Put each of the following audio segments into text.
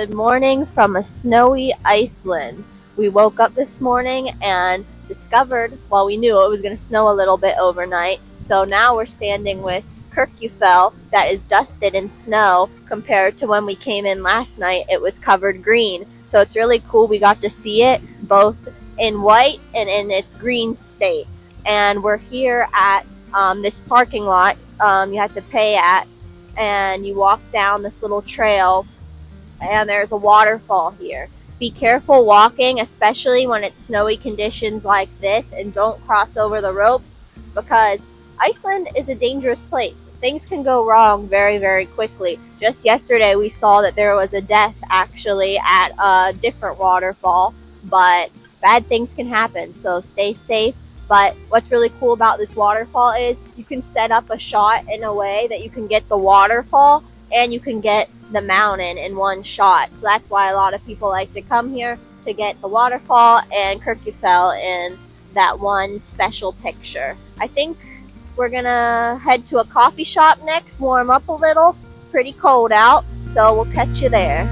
Good morning from a snowy Iceland. We woke up this morning and discovered, well, we knew it was going to snow a little bit overnight. So now we're standing with Kirkjufell that is dusted in snow compared to when we came in last night. It was covered green. So it's really cool. We got to see it both in white and in its green state. And we're here at this parking lot you have to pay at, and you walk down this little trail and there's a waterfall here. Be careful walking, especially when it's snowy conditions like this, and don't cross over the ropes because Iceland is a dangerous place. Things can go wrong very, very quickly. Just yesterday we saw that there was a death actually at a different waterfall, but bad things can happen, so stay safe. But what's really cool about this waterfall is you can set up a shot in a way that you can get the waterfall and you can get the mountain in one shot. So that's why a lot of people like to come here, to get the waterfall and Kirkjufell in that one special picture. I think we're gonna head to a coffee shop next, warm up a little. It's pretty cold out, so we'll catch you there.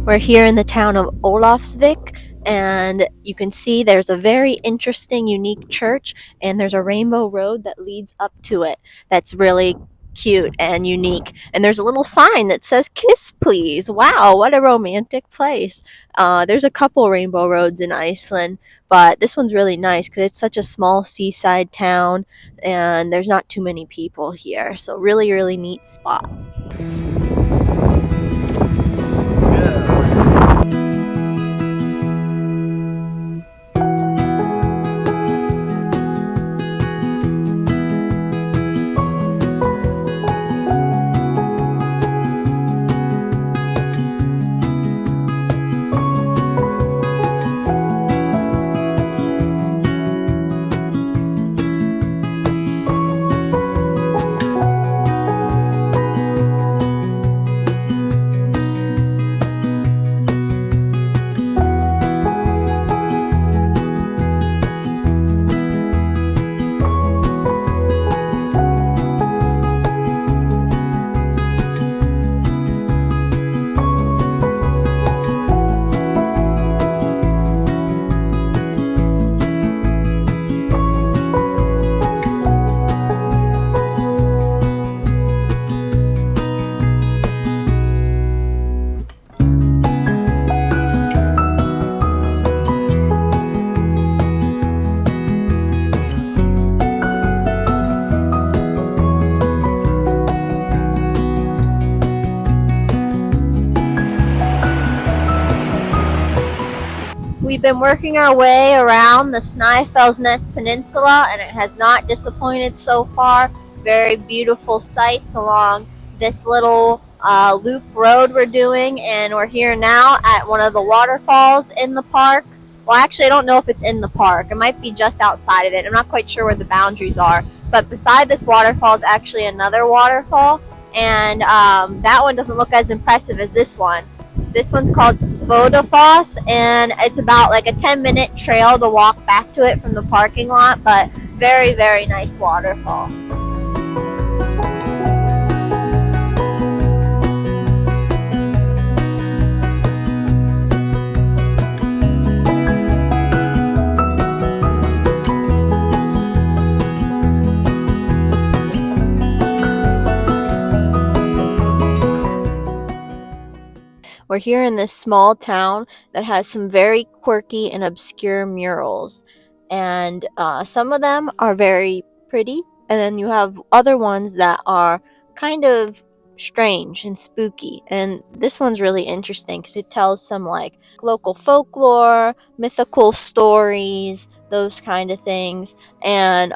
We're here in the town of Ólafsvík, and you can see there's a very interesting, unique church, and there's a rainbow road that leads up to it that's really cute and unique. And there's a little sign that says, "Kiss please." Wow, what a romantic place. There's a couple rainbow roads in Iceland, but this one's really nice because it's such a small seaside town, and there's not too many people here. So really, really neat spot. We've been working our way around the Snæfellsnes Peninsula, and it has not disappointed so far. Very beautiful sights along this little loop road we're doing, and we're here now at one of the waterfalls in the park. Well, actually, I don't know if it's in the park. It might be just outside of it. I'm not quite sure where the boundaries are. But beside this waterfall is actually another waterfall, and that one doesn't look as impressive as this one. This one's called Svöðufoss, and it's about like a 10-minute trail to walk back to it from the parking lot, but very, very nice waterfall. We're here in this small town that has some very quirky and obscure murals. And some of them are very pretty, and then you have other ones that are kind of strange and spooky. And this one's really interesting because it tells some like local folklore, mythical stories, those kind of things. And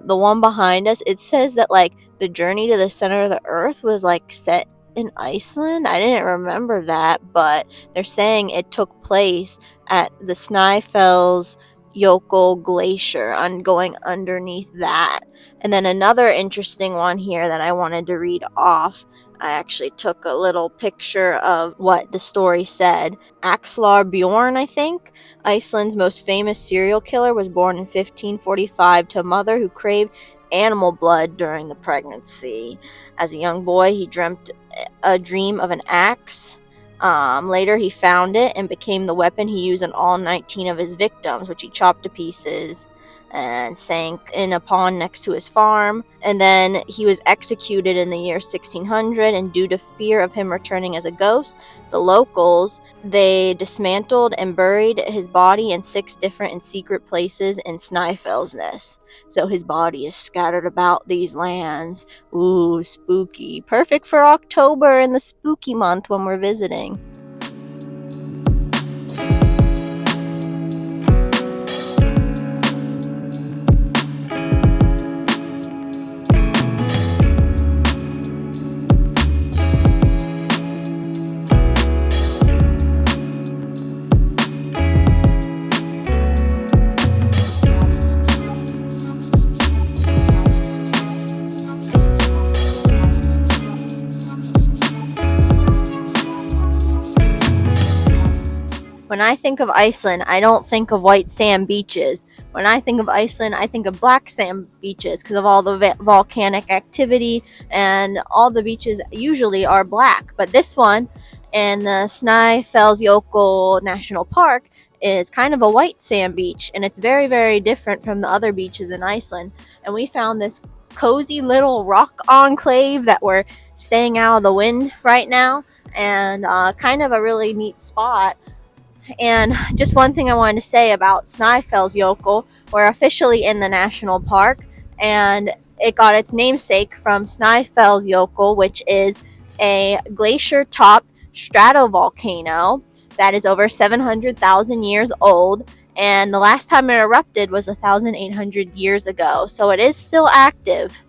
the one behind us, it says that like the journey to the center of the earth was like set in Iceland. I didn't remember that, but they're saying it took place at the Snæfellsjökull Glacier, going underneath that. And then another interesting one here that I wanted to read off. I actually took a little picture of what the story said. Axlar Bjorn, I think, Iceland's most famous serial killer, was born in 1545 to a mother who craved animal blood during the pregnancy. As a young boy, he dreamt a dream of an axe. Later, he found it and became the weapon he used on all 19 of his victims, which he chopped to pieces and sank in a pond next to his farm. And then he was executed in the year 1600, and due to fear of him returning as a ghost, the locals, they dismantled and buried his body in 6 different and secret places in Snæfellsnes. So his body is scattered about these lands. Ooh, spooky. Perfect for October and the spooky month when we're visiting. When I think of Iceland, I don't think of white sand beaches. When I think of Iceland, I think of black sand beaches because of all the volcanic activity, and all the beaches usually are black. But this one in the Snæfellsjökull National Park is kind of a white sand beach, and it's very, very different from the other beaches in Iceland. And we found this cozy little rock enclave that we're staying out of the wind right now, and kind of a really neat spot. And just one thing I wanted to say about Snæfellsjökull, we're officially in the national park, and it got its namesake from Snæfellsjökull, which is a glacier-topped stratovolcano that is over 700,000 years old, and the last time it erupted was 1,800 years ago, so it is still active,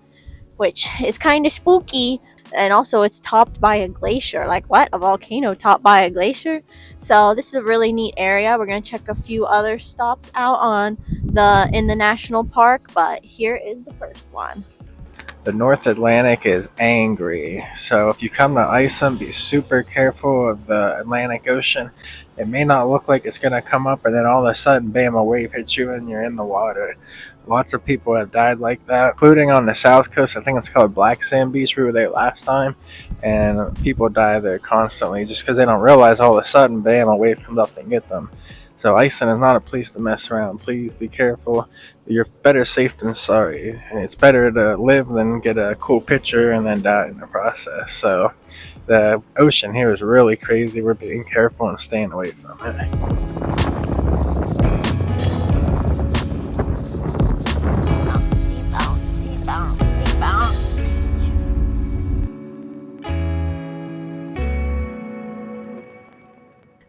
which is kind of spooky. And also it's topped by a glacier. Like, what? A volcano topped by a glacier? So this is a really neat area. We're going to check a few other stops out in the national park, but here is the first one. The North Atlantic is angry, so if you come to Iceland, be super careful of the Atlantic Ocean. It may not look like it's going to come up, and then all of a sudden, bam, a wave hits you and you're in the water. Lots of people have died like that, including on the south coast. I think it's called Black Sand Beach. We were there last time, and people die there constantly just because they don't realize all of a sudden, bam, a wave comes up and get them. So Iceland is not a place to mess around. Please be careful. You're better safe than sorry. And it's better to live than get a cool picture and then die in the process. So the ocean here is really crazy. We're being careful and staying away from it.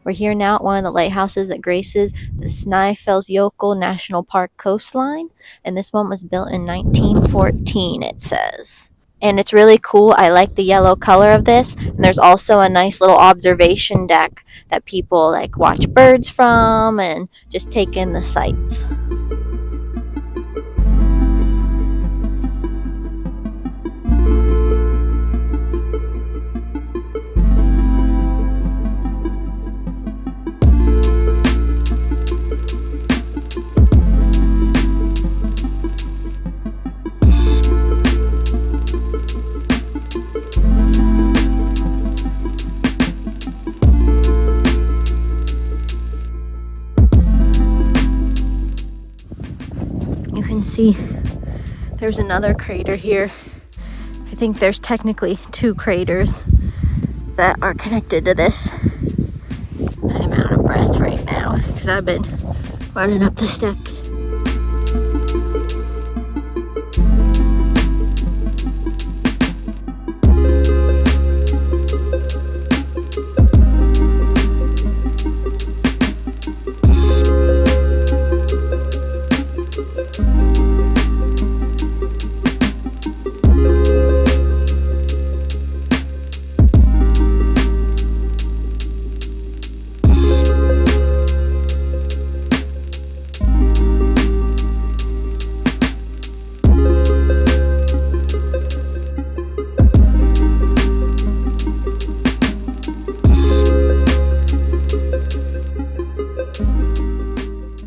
We're here now at one of the lighthouses that graces the Snæfellsjökull National Park coastline, and this one was built in 1914, it says. And it's really cool. I like the yellow color of this, and there's also a nice little observation deck that people like watch birds from and just take in the sights. You can see there's another crater here. I think there's technically 2 craters that are connected to this. I've been running up the steps.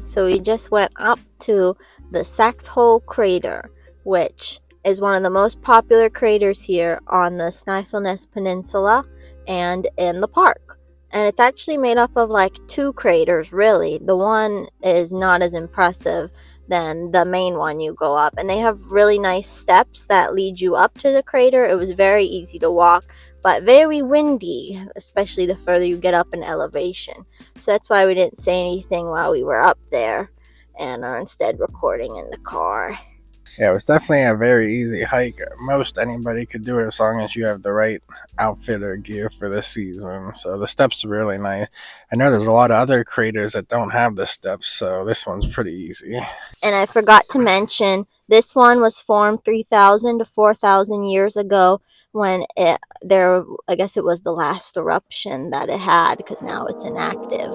So we just went up to the Saxhóll Crater, which is one of the most popular craters here on the Snæfellsnes Peninsula and in the park. And it's actually made up of like two craters, really. The one is not as impressive than the main one you go up. And they have really nice steps that lead you up to the crater. It was very easy to walk, but very windy, especially the further you get up in elevation. So that's why we didn't say anything while we were up there and are instead recording in the car. Yeah, it was definitely a very easy hike. Most anybody could do it as long as you have the right outfit or gear for the season. So the steps are really nice. I know there's a lot of other craters that don't have the steps, so this one's pretty easy. And I forgot to mention, this one was formed 3,000 to 4,000 years ago when I guess it was the last eruption that it had, because now it's inactive.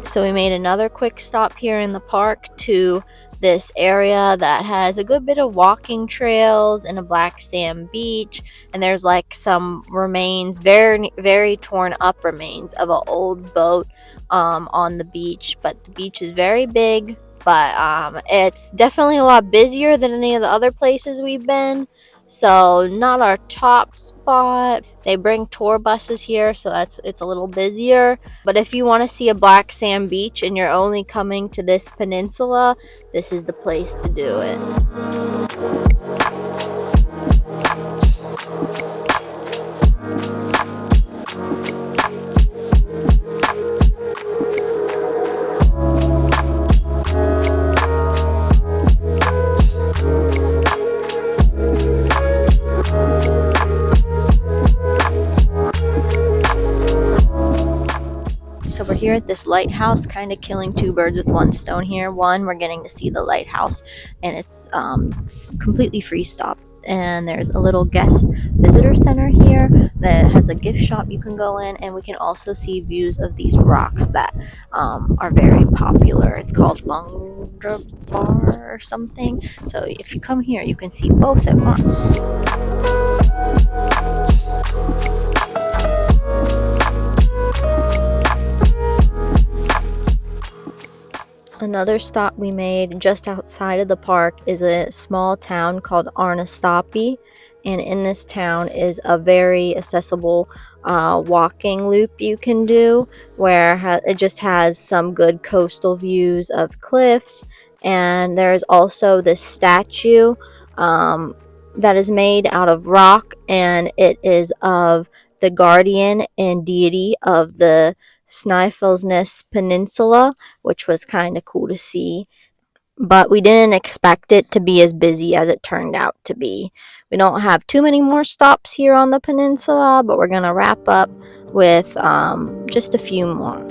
So we made another quick stop here in the park to this area that has a good bit of walking trails and a black sand beach, and there's like some remains, very very torn up remains of an old boat on the beach. But the beach is very big, but it's definitely a lot busier than any of the other places we've been. So not our top spot. They bring tour buses here, so it's a little busier. But if you want to see a black sand beach and you're only coming to this peninsula, this is the place to do it. So we're here at this lighthouse, kind of killing two birds with one stone here. One, we're getting to see the lighthouse, and it's completely free stop. And there's a little guest visitor center here that has a gift shop you can go in, and we can also see views of these rocks that are very popular. It's called Bar or something. So if you come here, you can see both at once. Another stop we made just outside of the park is a small town called Arnarstapi, and in this town is a very accessible walking loop you can do, where it just has some good coastal views of cliffs. And there's also this statue that is made out of rock, and it is of the guardian and deity of the Snæfellsnes Peninsula, which was kind of cool to see. But we didn't expect it to be as busy as it turned out to be. We don't have too many more stops here on the peninsula, but we're going to wrap up with just a few more.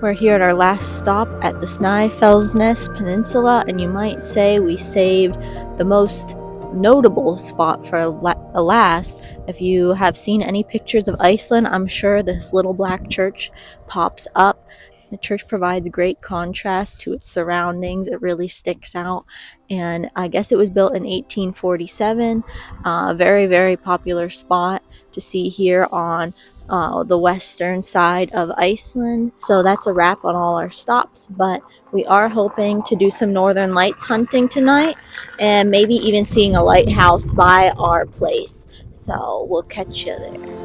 We're here at our last stop at the Snæfellsnes Peninsula, and you might say we saved the most notable spot for last. If you have seen any pictures of Iceland, I'm sure this little black church pops up. The church provides great contrast to its surroundings. It really sticks out, and I guess it was built in 1847. Very, very popular spot to see here on the western side of Iceland. So that's a wrap on all our stops, but we are hoping to do some northern lights hunting tonight and maybe even seeing a lighthouse by our place. So we'll catch you there.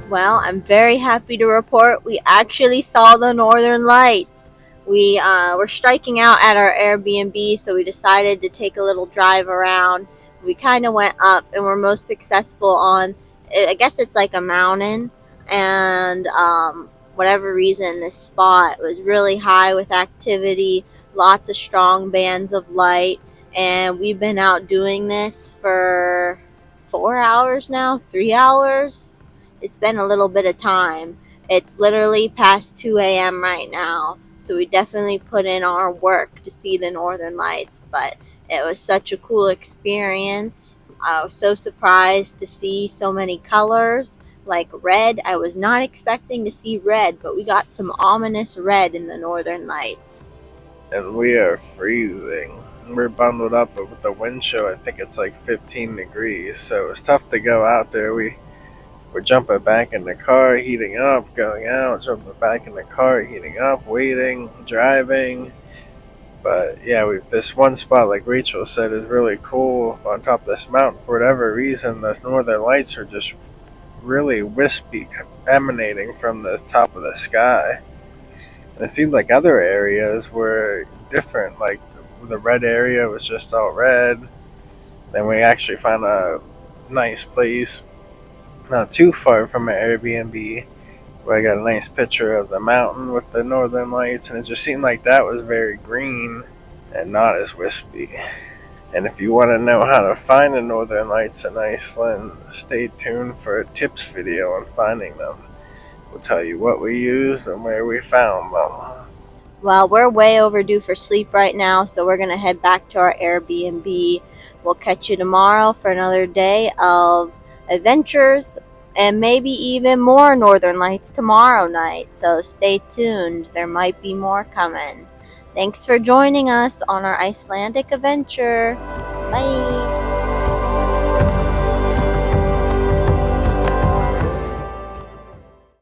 Well, I'm very happy to report we actually saw the northern lights. We were striking out at our Airbnb, so we decided to take a little drive around. We kind of went up and were most successful on, I guess it's like a mountain, and whatever reason, this spot was really high with activity, lots of strong bands of light, and we've been out doing this for 4 hours now, 3 hours. It's been a little bit of time. It's literally past 2 a.m. right now, so we definitely put in our work to see the northern lights, but it was such a cool experience. I was so surprised to see so many colors, like red. I was not expecting to see red, but we got some ominous red in the northern lights. And we are freezing. We're bundled up, but with the wind chill, I think it's like 15 degrees, so it's tough to go out there. We're jumping back in the car, heating up, going out, jumping back in the car, heating up, waiting, driving. But yeah, this one spot, like Rachel said, is really cool on top of this mountain. For whatever reason, the northern lights are just really wispy, emanating from the top of the sky. And it seemed like other areas were different, like the red area was just all red. Then we actually found a nice place not too far from an Airbnb where I got a nice picture of the mountain with the northern lights, and it just seemed like that was very green and not as wispy. And if you want to know how to find the northern lights in Iceland, stay tuned for a tips video on finding them. We'll tell you what we used and where we found them. Well, we're way overdue for sleep right now, so we're going to head back to our Airbnb. We'll catch you tomorrow for another day of adventures and maybe even more northern lights tomorrow night. So stay tuned. There might be more coming. Thanks for joining us on our Icelandic adventure. Bye.